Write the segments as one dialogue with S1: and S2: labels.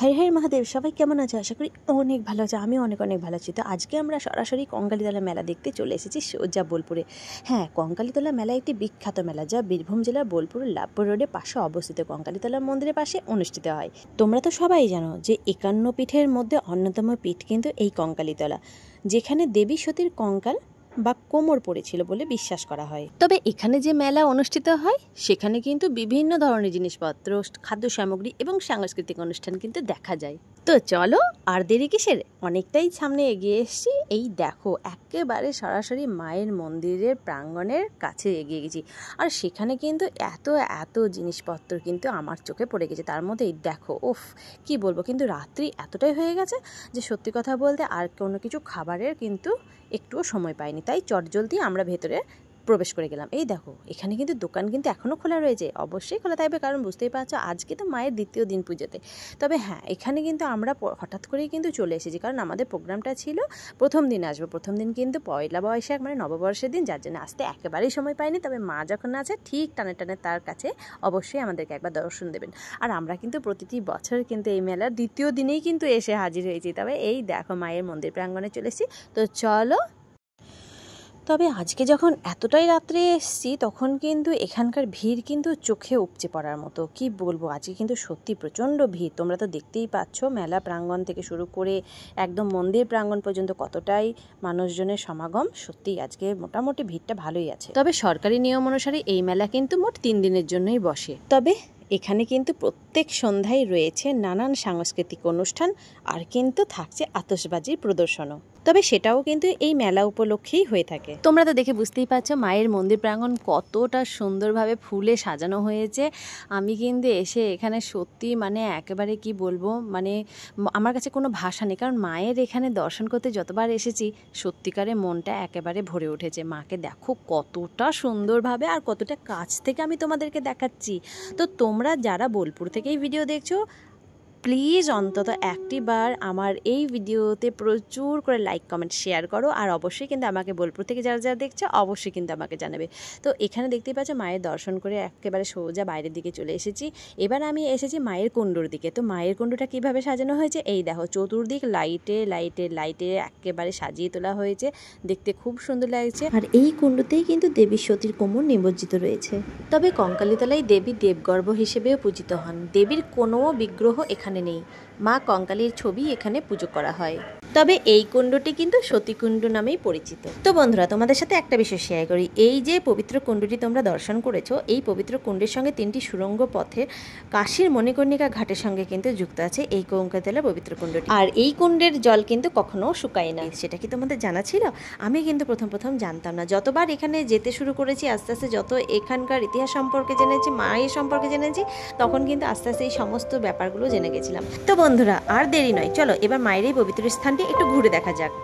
S1: হর হর মহাদেব। সবাই কেমন আছে? আশা করি অনেক ভালো আছে। আমি অনেক ভালো আছি। তো আজকে আমরা সরাসরি কঙ্কালীতলা মেলা দেখতে চলে এসেছি সোজা বোলপুরে। হ্যাঁ, কঙ্কালীতলা মেলা একটি বিখ্যাত মেলা, যা বীরভূম জেলার বোলপুরের লাভপুর রোডের পাশে অবস্থিত কঙ্কালীতলা মন্দিরের পাশে অনুষ্ঠিত হয়। তোমরা তো সবাই জানো যে 51 পীঠের মধ্যে অন্যতম পীঠ কিন্তু এই কঙ্কালীতলা, যেখানে দেবী সতীর কঙ্কাল বা কোমর পড়েছিল বলে বিশ্বাস করা হয়। তবে এখানে যে মেলা অনুষ্ঠিত হয় সেখানে কিন্তু বিভিন্ন ধরনের জিনিসপত্র, খাদ্য সামগ্রী এবং সাংস্কৃতিক অনুষ্ঠান কিন্তু দেখা যায়। তো চলো আর দেরি কিসের, অনেকটাই সামনে এগিয়ে এসেছি। এই দেখো, একেবারে সরাসরি মায়ের মন্দিরের প্রাঙ্গণের কাছে এগিয়ে গেছি। আর সেখানে কিন্তু এত জিনিসপত্র কিন্তু আমার চোখে পড়ে গেছে। তার মধ্যে এই দেখো, ওফ কি বলবো, কিন্তু রাত্রি এতটাই হয়ে গেছে যে সত্যি কথা বলতে আর কোনো কিছু খাবারের কিন্তু একটুও সময় পাইনি। তাই চটজলদি আমরা ভেতরে প্রবেশ করে গেলাম। এই দেখো, এখানে কিন্তু দোকান কিন্তু এখনও খোলা রয়েছে, অবশ্যই খোলা থাকবে, কারণ বুঝতেই পারছো আজকে তো মায়ের দ্বিতীয় দিন পুজোতে। তবে হ্যাঁ, এখানে কিন্তু আমরা হঠাৎ করেই কিন্তু চলে এসেছি, কারণ আমাদের প্রোগ্রামটা ছিল প্রথম দিন আসবো। প্রথম দিন কিন্তু পয়লা বৈশাখ, মানে নববর্ষের দিন, যার জন্য আসতে একেবারেই সময় পাইনি। তবে মা যখন আছে ঠিক টানে তার কাছে অবশ্যই আমাদেরকে একবার দর্শন দেবেন। আর আমরা কিন্তু প্রতিটি বছর কিন্তু এই মেলার দ্বিতীয় দিনেই কিন্তু এসে হাজির হয়েছি। তবে এই দেখো, মায়ের মন্দির প্রাঙ্গণে চলে এসেছি। তো চলো। তবে আজকে যখন এতটাই রাত্রে এসেছি তখন কিন্তু এখানকার ভিড় কিন্তু চোখে উপচে পড়ার মতো। কি বলবো, আজকে কিন্তু সত্যি প্রচণ্ড ভিড়। তোমরা তো দেখতেই পাচ্ছ, মেলা প্রাঙ্গণ থেকে শুরু করে একদম মন্দির প্রাঙ্গণ পর্যন্ত কতটাই মানুষজনের সমাগম। সত্যি আজকে মোটামুটি ভিড়টা ভালোই আছে। তবে সরকারি নিয়ম অনুসারে এই মেলা কিন্তু মোট 3 দিনের জন্যই বসে। তবে এখানে কিন্তু প্রত্যেক সন্ধ্যায় রয়েছে নানান সাংস্কৃতিক অনুষ্ঠান, আর কিন্তু থাকছে আতশবাজির প্রদর্শনও। তবে সেটাও কিন্তু এই মেলা উপলক্ষেই হয়ে থাকে। তোমরা তো দেখে বুঝতেই পারছো মায়ের মন্দির প্রাঙ্গণ কতটা সুন্দরভাবে ফুলে সাজানো হয়েছে। আমি কিন্তু এসে এখানে সত্যি মানে একেবারে কি বলবো, মানে আমার কাছে কোনো ভাষা নেই। কারণ মায়ের এখানে দর্শন করতে যতবার এসেছি সত্যিকারে মনটা একেবারে ভরে উঠেছে। মাকে দেখো কতটা সুন্দরভাবে আর কতটা কাছ থেকে আমি তোমাদেরকে দেখাচ্ছি। তো তোমরা যারা বোলপুর থেকেই ভিডিও দেখছো, প্লিজ অন্তত একটি বার আমার এই ভিডিওতে প্রচুর করে লাইক কমেন্ট শেয়ার করো। আর অবশ্যই কিন্তু আমাকে বোলপুর থেকে যারা দেখছো অবশ্যই কিন্তু আমাকে জানাবে। তো এখানে দেখতেই পাচ্ছ মায়ের দর্শন করে একেবারে সোজা বাইরের দিকে চলে এসেছি। এবার আমি এসেছি মায়ের কুণ্ডুর দিকে। তো মায়ের কুণ্ডুটা কীভাবে সাজানো হয়েছে এই দেখো, চতুর্দিক লাইটে একেবারে সাজিয়ে তোলা হয়েছে, দেখতে খুব সুন্দর লাগছে। আর এই কুণ্ডতেই কিন্তু দেবী সতীর কোমর নিমজ্জিত রয়েছে। তবে কঙ্কালীতলায় দেবী দেবগর্ভ হিসেবেও পূজিত হন। দেবীর কোনো বিগ্রহ এখানে নেই, মা কঙ্কালীর ছবি এখানে পুজো করা হয়। তবে এই কুণ্ডটি কিন্তু সতীকুণ্ড নামেই পরিচিত। তো বন্ধুরা, তোমাদের সাথে একটা বিষয় শেয়ার করি। এই যে পবিত্র কুণ্ডটি তোমরা দর্শন করেছো, এই পবিত্র কুণ্ডের সঙ্গে 3টি সুড়ঙ্গ পথে কাশীর মণিকর্ণিকা ঘাটের সঙ্গে কিন্তু যুক্ত আছে এই কঙ্কালীতলা পবিত্র কুণ্ডটি। আর এই কুণ্ডের জল কিন্তু কখনো শুকায় না। সেটা কি তোমাদের জানা ছিল? আমি কিন্তু প্রথম জানতাম না। যতবার এখানে যেতে শুরু করেছি, আস্তে আস্তে যত এখানকার ইতিহাস সম্পর্কে জেনেছি, মায়ের সম্পর্কে জেনেছি, তখন কিন্তু আস্তে আস্তে এই সমস্ত ব্যাপারগুলো জেনে গেছিলাম। তো বন্ধুরা, আর দেরি নয়, চলো এবার মায়ের এই পবিত্র স্থানটি একটু ঘুরে দেখা যাক।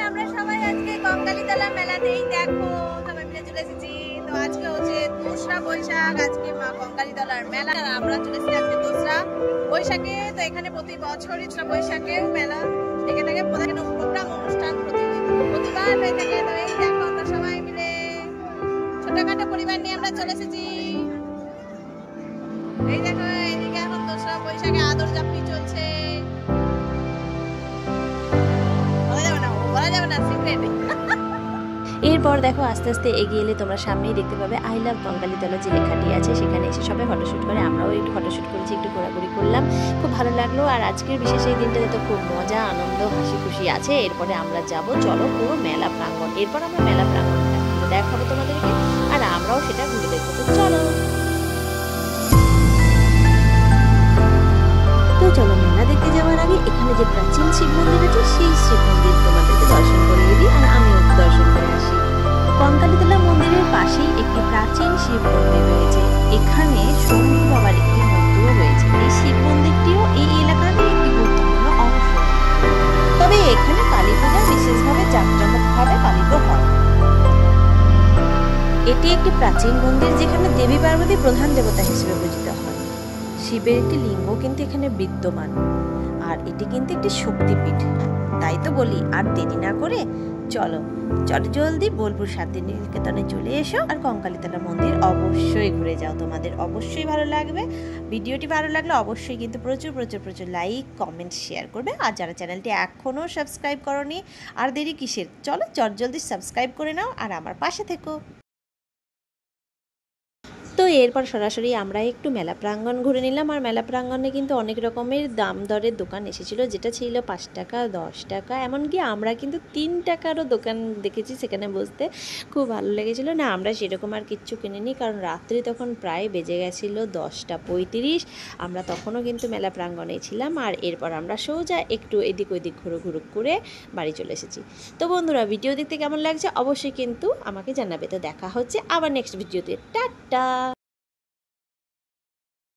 S1: আমরা সবাই আজকে কঙ্কালীতলা মেলাতেই দেখো সবাই মিলে চলে এসেছি। তো আজকে হচ্ছে 2রা বৈশাখ, আজকে মা কঙ্কালীতলার মেলা। আমরা চলে এসেছি আজকে 2রা বৈশাখে। তো এখানে প্রতি বছরই 2রা বৈশাখে মেলা থেকে থাকে, প্রোগ্রাম অনুষ্ঠান প্রতিবার হয়ে থাকে। তো এই দেখো, আমরা সবাই মিলে ছোটখাটো পরিবার নিয়ে আমরা চলে এসেছি। এই দেখো, এইদিকে এখন 2রা বৈশাখে আদর জাপি চলছে। এরপর দেখো, আস্তে আস্তে এগিয়ে এলে তোমরা সামনেই দেখতে পাবে আই লাভ কঙ্কালীতলা যে লেখাটি আছে। সেখানে এসে সবাই ফটোশ্যুট করে, আমরাও একটু ফটোশ্যুট করেছি, একটু ঘোরাঘুরি করলাম, খুব ভালো লাগলো। আর আজকের বিশেষ এই দিনটাতে তো খুব মজা, আনন্দ, হাসি খুশি আছে। এরপরে আমরা যাব, চলো পুরো মেলা প্রাঙ্গণ। এরপর আমরা মেলা প্রাঙ্গণ দেখাবো তোমাদেরকে, আর আমরাও সেটা ঘুরে দেখবো। তো চলো মেলা দেখতে যাওয়ার আগে এখানে যে প্রাচীন শিব মন্দির আছে সেই শিব মন্দির তোমাদেরকে দর্শন করিয়ে দিই, আর আমিও দর্শন করে আসি। কঙ্কালীতলা মন্দিরের পাশেই একটি প্রাচীন শিব মন্দির রয়েছে। এখানে শম্ভু বাবার একটি মন্দিরও রয়েছে। এই শিব মন্দিরটিও এই এলাকারই একটি গুরুত্বপূর্ণ অংশ। তবে এখানে কালী পূজা বিশেষভাবে জাঁকজমকভাবে পালিত হয়। এটি এটি একটি প্রাচীন মন্দির যেখানে দেবী পার্বতী প্রধান দেবতা হিসেবে পূজিত হয়। শিবের একটি লিঙ্গ কিন্তু এখানে বিদ্যমান, আর এটি কিন্তু একটি শক্তিপীঠ। তাই তো বলি, আর দেরি না করে চলো জলদি বোলপুর শান্তিনিকেতনে চলে এসো আর কঙ্কালীতলা মন্দির অবশ্যই ঘুরে যাও। তোমাদের অবশ্যই ভালো লাগবে। ভিডিওটি ভালো লাগলে অবশ্যই কিন্তু প্রচুর প্রচুর প্রচুর লাইক কমেন্ট শেয়ার করবে। আর যারা চ্যানেলটি এখনও সাবস্ক্রাইব করোনি, আর দেরি কিসের, চলো জলদি সাবস্ক্রাইব করে নাও আর আমার পাশে থেকো। তো এরপর সরাসরি আমরা একটু মেলা প্রাঙ্গণ ঘুরে নিলাম। আর মেলা প্রাঙ্গণে কিন্তু অনেক রকমের দাম দরের দোকান এসেছিলো, যেটা ছিল 5 টাকা 10 টাকা, এমনকি আমরা কিন্তু 3 টাকারও দোকান দেখেছি সেখানে বসতে। খুব ভালো লেগেছিলো। না, আমরা সেরকম আর কিচ্ছু কিনিনি, কারণ রাত্রি তখন প্রায় বেজে গেছিলো 10:35। আমরা তখনও কিন্তু মেলা প্রাঙ্গণেই ছিলাম। আর এরপর আমরা সোজা একটু এদিক ওদিক ঘুরু করে বাড়ি চলে এসেছি। তো বন্ধুরা, ভিডিও দেখতে কেমন লাগছে অবশ্যই কিন্তু আমাকে জানাবে। তো দেখা হচ্ছে আবার নেক্সট ভিডিওতে। টাটা।